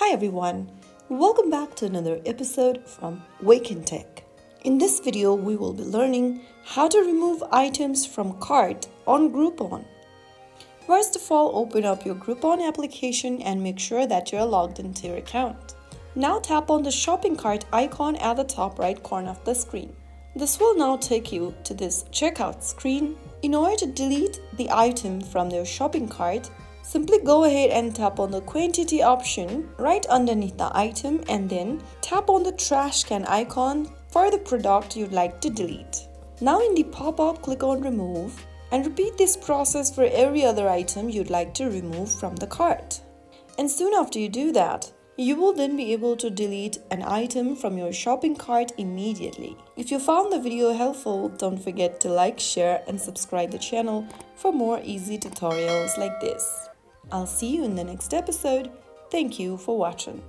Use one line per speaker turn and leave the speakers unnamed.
Hi everyone, welcome back to another episode from Wake&Tech. In this video, we will be learning how to remove items from cart on Groupon. First of all, open up your Groupon application and make sure that you're logged into your account. Now tap on the shopping cart icon at the top right corner of the screen. This will now take you to this checkout screen. In order to delete the item from your shopping cart, simply go ahead and tap on the quantity option right underneath the item and then tap on the trash can icon for the product you'd like to delete. Now in the pop-up, click on remove and repeat this process for every other item you'd like to remove from the cart. And soon after you do that, you will then be able to delete an item from your shopping cart immediately. If you found the video helpful, don't forget to like, share and subscribe the channel for more easy tutorials like this. I'll see you in the next episode. Thank you for watching.